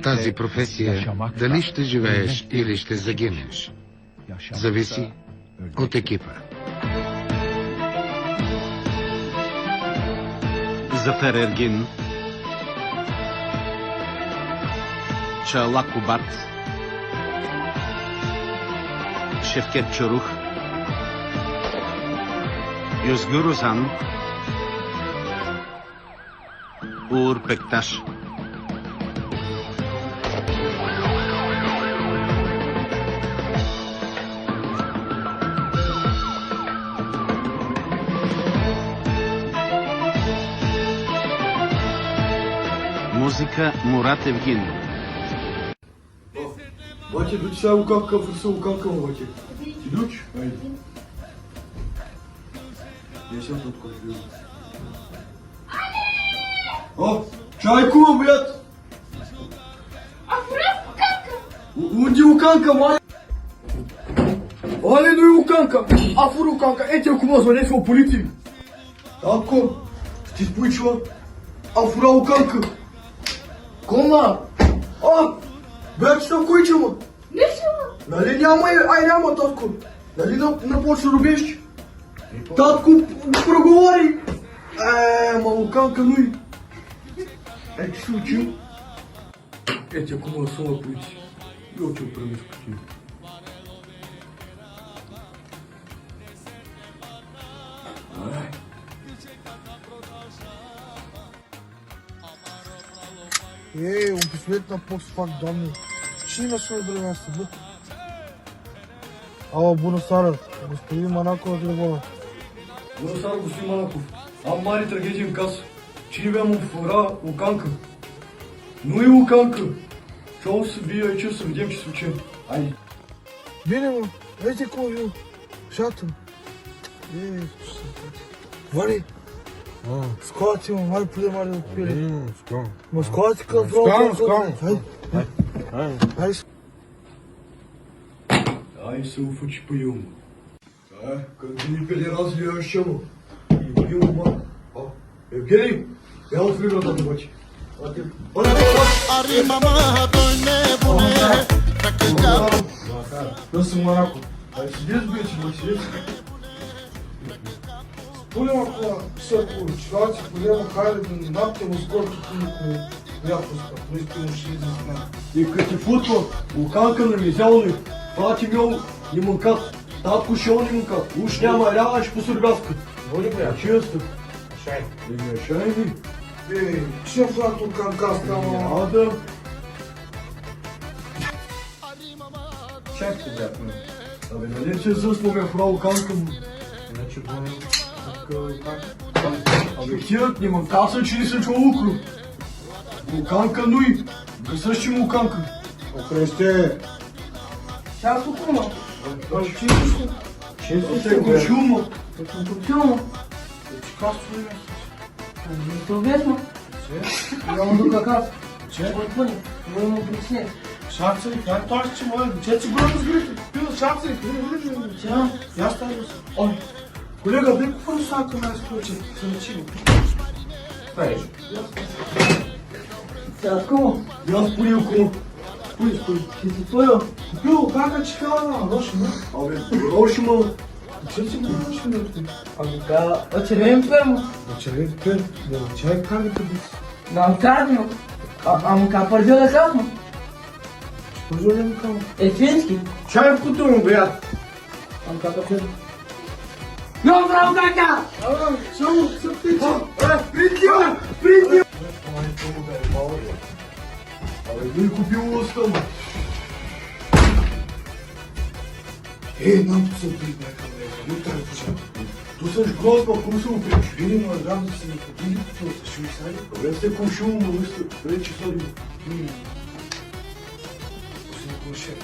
тази професия дали ще живееш или ще загинеш, зависи от екипа. Zafer Ergin, Çağla Kubat, Şevket Çoruh, Özgür Ozan, Uğur Pektaş. Музика Мурат Евгин. Батя, идуть сега укалка, фурса укалка, батя. Идуть? Айде. Я сейчас тут купил. О, чайку, брат! Унди уканка, мали! Али, ну и уканка! Афур уканка, эти окума звонят в полицию. Татко, ти спичва? Афура уканка! Кома! А! Бе, що куйчемо? Нали няма, татко? Нали на почва робиш? Татко, проговори! Малуканка, ну и... Ти се учил? Ети, ако му слова полиция. И учил премешко ти. Um pistolet na postfak domni. Ще имаш ли друго място, бе? Ало, bună seara, господин Манаков от Львова. Bună seara, господин Манаков. Am mare tragedie în casă. Cineva mă fura уканка. Nu e уканка. Și o să vii aici să vedem ce se duce. Hai. Bine, mă, uite cum viu. Șată. Vale. Scoate-mă, mai pune mare de piele. Mă scoate că vreau. Hai. Hai. Hai să o faci pe eu, mă. Hai, că vine pe de razile așa, mă. Eu, mă. Evgeniu, ia-o frigă la toată faci. Nasıl Manacov? Hai, știți, băieți, mă, știți? Spune-mă acum, să cu situații, punem care din noapte mă scot cu япуска. Nu știu și zis, И като футбол, уканка на мизелни, прати ми и мънкат. Татко ще он и мънкат. Уж няма лява, ще по съргаска. Води, бе. Често. Шай. Не шай ми. Ce fac tu cancaska, mă? Да. Ce-ai tu, băiat, mă? Абе, нали че също ме фра уканка му? Иначе го Абе, тият ни мънкаса, че не са човуко. Уканка, нуй. Гъсъщи му уканка. Охреște. Ce-a făcut, mă? Ce ești tu? Ce se cuciu, mă? Te sunt ce, mă? Deci castul e. Nu te vezi, mă? Ce? Eu mă duc acasă. Ce? Mă spune, eu mă pricine. Șapte, dar întoarce, mă. Ce ți gură zgârte? Eu, șapte. Ce, mă? Ia stai, mă. Colega, dă cu fără sacă mai scoce. Să ne cine. Stai aici. Ce acum, mă? Ia spune eu cum. Spui. Ce ți spui eu? Eu, caca, ce ca roșu, mă. Абе, роșu, mă. Ce ți gură roșu, mă? Adică, o cerem pe mă. De ce vrei pe? De ce ai care pe dis? Dar am carne, mă. Am mâncat părziul ăsta, mă. Ce jur de mâncam? E finski. Ce ai făcut tu, mă, băiat? Am caca pe el. Nu vreau caca! Ce mă, să pice? Prind eu! Абе, nu-i cupiu ăsta, mă. Ei, n-am putut să-l prind, mai ca mea. Nu te-ai făcut. Tu să-și gros, mă, cum să o prind? Bine, mă, vreau să ne copii cu tot, să știu să ai. Vrei să te cușu, mă, ăsta. Vrei ce să-l iau? O să ne cunoșem.